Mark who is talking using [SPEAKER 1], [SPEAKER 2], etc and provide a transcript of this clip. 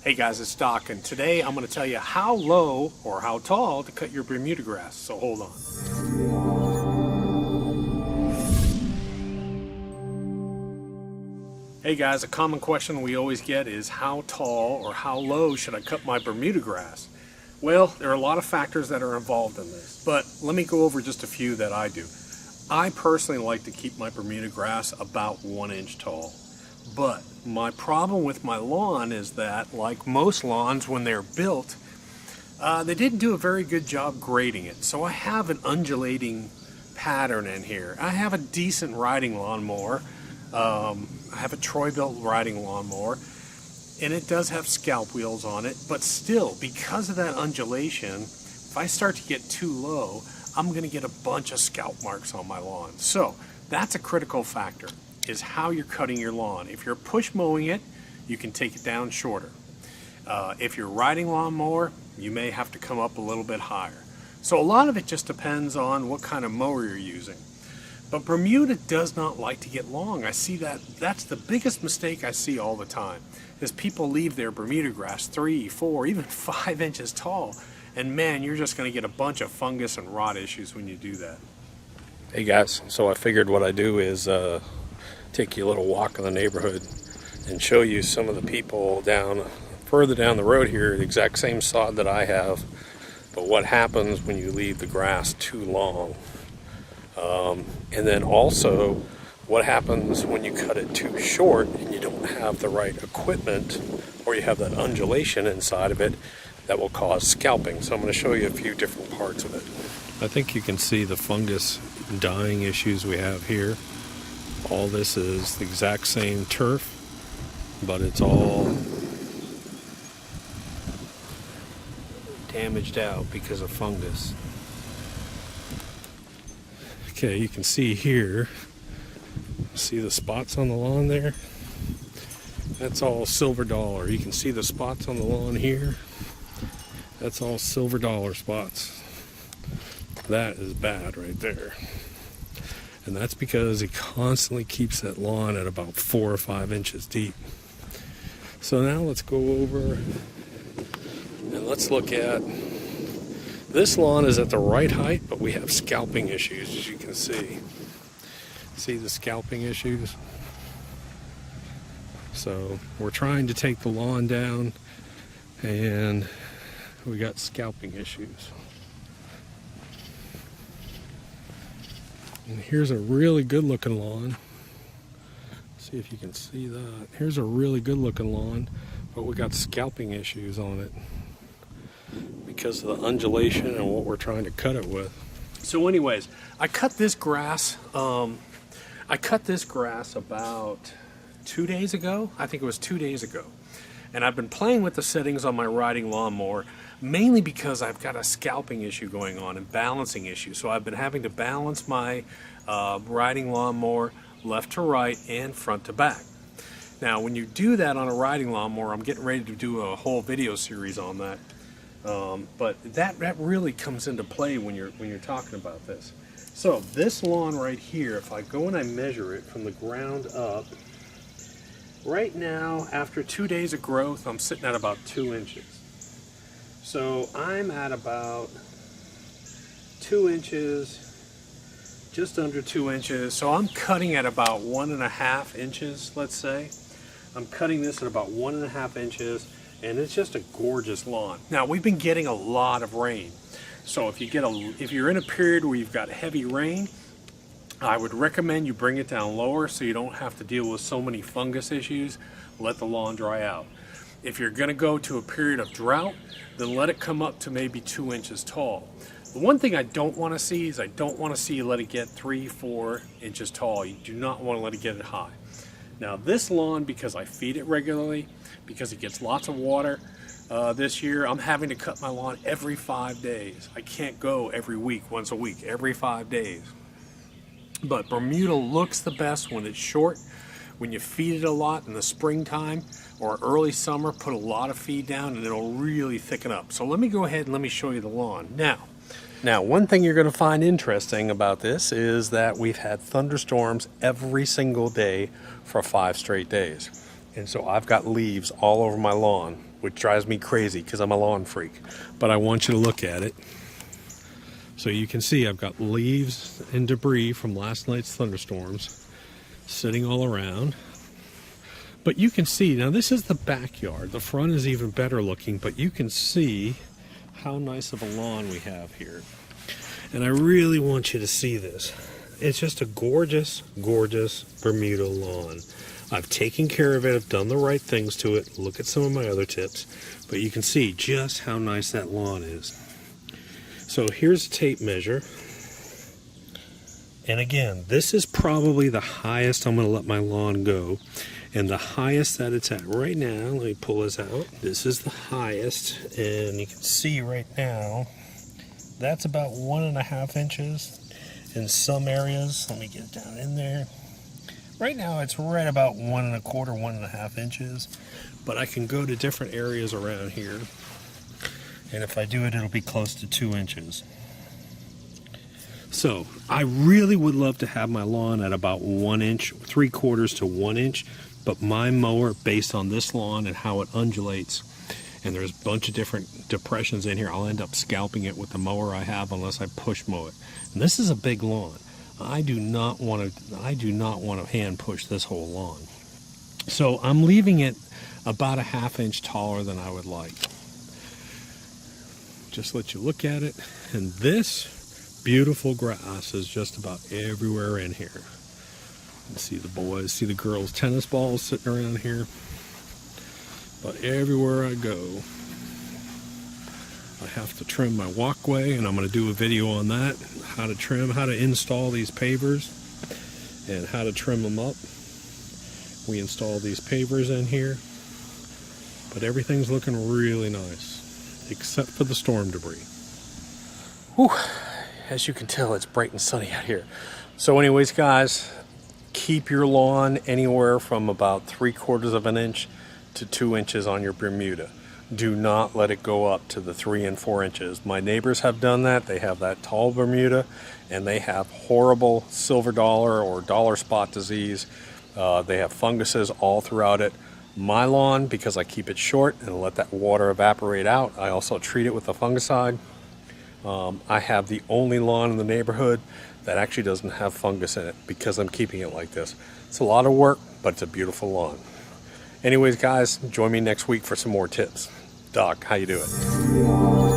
[SPEAKER 1] Hey guys, it's Doc, and today I'm going to tell you how low or how tall to cut your Bermuda grass. So hold on. Hey guys, a common question we always get is how tall or how low should I cut my Bermuda grass? Well, there are a lot of factors that are involved in this, but let me go over just a few that I do. I personally like to keep my Bermuda grass about 1 inch tall. But my problem with my lawn is that, like most lawns when they're built, they didn't do a very good job grading it. So I have an undulating pattern in here. I have a decent riding lawnmower. I have a Troy-Bilt riding lawnmower, and it does have scalp wheels on it. But still, because of that undulation, if I start to get too low, I'm going to get a bunch of scalp marks on my lawn. So that's a critical factor, is how you're cutting your lawn. If you're push mowing it, you can take it down shorter. If you're riding lawnmower, you may have to come up a little bit higher. So a lot of it just depends on what kind of mower you're using. But Bermuda does not like to get long. I see that. That's the biggest mistake I see all the time, is people leave their Bermuda grass 3, 4, even 5 inches tall. And man, you're just going to get a bunch of fungus and rot issues when you do that.
[SPEAKER 2] Hey guys, so I figured what I do is take you a little walk in the neighborhood and show you some of the people further down the road here, the exact same sod that I have, but what happens when you leave the grass too long. And then also what happens when you cut it too short and you don't have the right equipment, or you have that undulation inside of it that will cause scalping. So I'm going to show you a few different parts of it. I think you can see the fungus dying issues we have here. All this is the exact same turf, but it's all damaged out because of fungus. Okay, you can see here, see the spots on the lawn there? That's all silver dollar. You can see the spots on the lawn here. That's all silver dollar spots. That is bad right there. And that's because it constantly keeps that lawn at about 4 or 5 inches deep. So now let's go over and let's look at, this lawn is at the right height, but we have scalping issues, as you can see. See the scalping issues? So we're trying to take the lawn down and we got scalping issues. And here's a really good looking lawn. See if you can see that. Here's a really good looking lawn, but we got scalping issues on it because of the undulation and what we're trying to cut it with.
[SPEAKER 1] So anyways, I cut this grass about 2 days ago. I think it was 2 days ago. And I've been playing with the settings on my riding lawnmower, mainly because I've got a scalping issue going on and balancing issue. So I've been having to balance my riding lawnmower left to right and front to back. Now, when you do that on a riding lawnmower, I'm getting ready to do a whole video series on that. But that really comes into play when you're talking about this. So this lawn right here, if I go and I measure it from the ground up, right now, after 2 days of growth, I'm sitting at about 2 inches. So I'm at about 2 inches, just under 2 inches. So I'm cutting at about 1.5 inches, let's say. I'm cutting this at about 1.5 inches, and it's just a gorgeous lawn. Now, we've been getting a lot of rain. So if you're in a period where you've got heavy rain, I would recommend you bring it down lower so you don't have to deal with so many fungus issues. Let the lawn dry out. If you're going to go to a period of drought, then let it come up to maybe 2 inches tall. The one thing I don't want to see is I don't want to see you let it get 3, 4 inches tall. You do not want to let it get it high. Now this lawn, because I feed it regularly, because it gets lots of water, this year I'm having to cut my lawn every 5 days. I can't go every week, once a week, every 5 days. But Bermuda looks the best when it's short. When you feed it a lot in the springtime or early summer, put a lot of feed down and it'll really thicken up. So let me go ahead and let me show you the lawn. Now, one thing you're going to find interesting about this is that we've had thunderstorms every single day for 5 straight days. And so I've got leaves all over my lawn.
[SPEAKER 2] which drives me crazy because I'm a lawn freak. But I want you to look at it. So you can see I've got leaves and debris from last night's thunderstorms sitting all around. But you can see, now this is the backyard. The front is even better looking, but you can see how nice of a lawn we have here. And I really want you to see this. It's just a gorgeous, gorgeous Bermuda lawn. I've taken care of it. I've done the right things to it. Look at some of my other tips. But you can see just how nice that lawn is. So here's a tape measure. And again, this is probably the highest I'm going to let my lawn go. And the highest that it's at right now, let me pull this out. This is the highest. And you can see right now, that's about 1.5 inches in some areas. Let me get it down in there. Right now it's right about 1 1/4, 1.5 inches. But I can go to different areas around here. And if I do it, it'll be close to 2 inches. So I really would love to have my lawn at about 1 inch, 3/4 to 1 inch. But my mower, based on this lawn and how it undulates, and there's a bunch of different depressions in here, I'll end up scalping it with the mower I have unless I push mow it. And this is a big lawn. I do not want to hand push this whole lawn. So I'm leaving it about 1/2 inch taller than I would like. Just let you look at it. And this beautiful grass is just about everywhere in here. See the boys, see the girls' tennis balls sitting around here. But everywhere I go, I have to trim my walkway, and I'm going to do a video on that, how to trim, how to install these pavers, and how to trim them up. We install these pavers in here, but everything's looking really nice, except for the storm debris. Whew. As you can tell, it's bright and sunny out here. So anyways, guys, keep your lawn anywhere from about 3/4 of an inch to 2 inches on your Bermuda. Do not let it go up to the 3 and 4 inches. My neighbors have done that. They have that tall Bermuda, and they have horrible silver dollar or dollar spot disease. They have funguses all throughout it. My lawn, because I keep it short and let that water evaporate out, I also treat it with a fungicide. I have the only lawn in the neighborhood that actually doesn't have fungus in it because I'm keeping it like this. It's a lot of work, but it's a beautiful lawn. Anyways, guys, join me next week for some more tips. Doc, how you doing?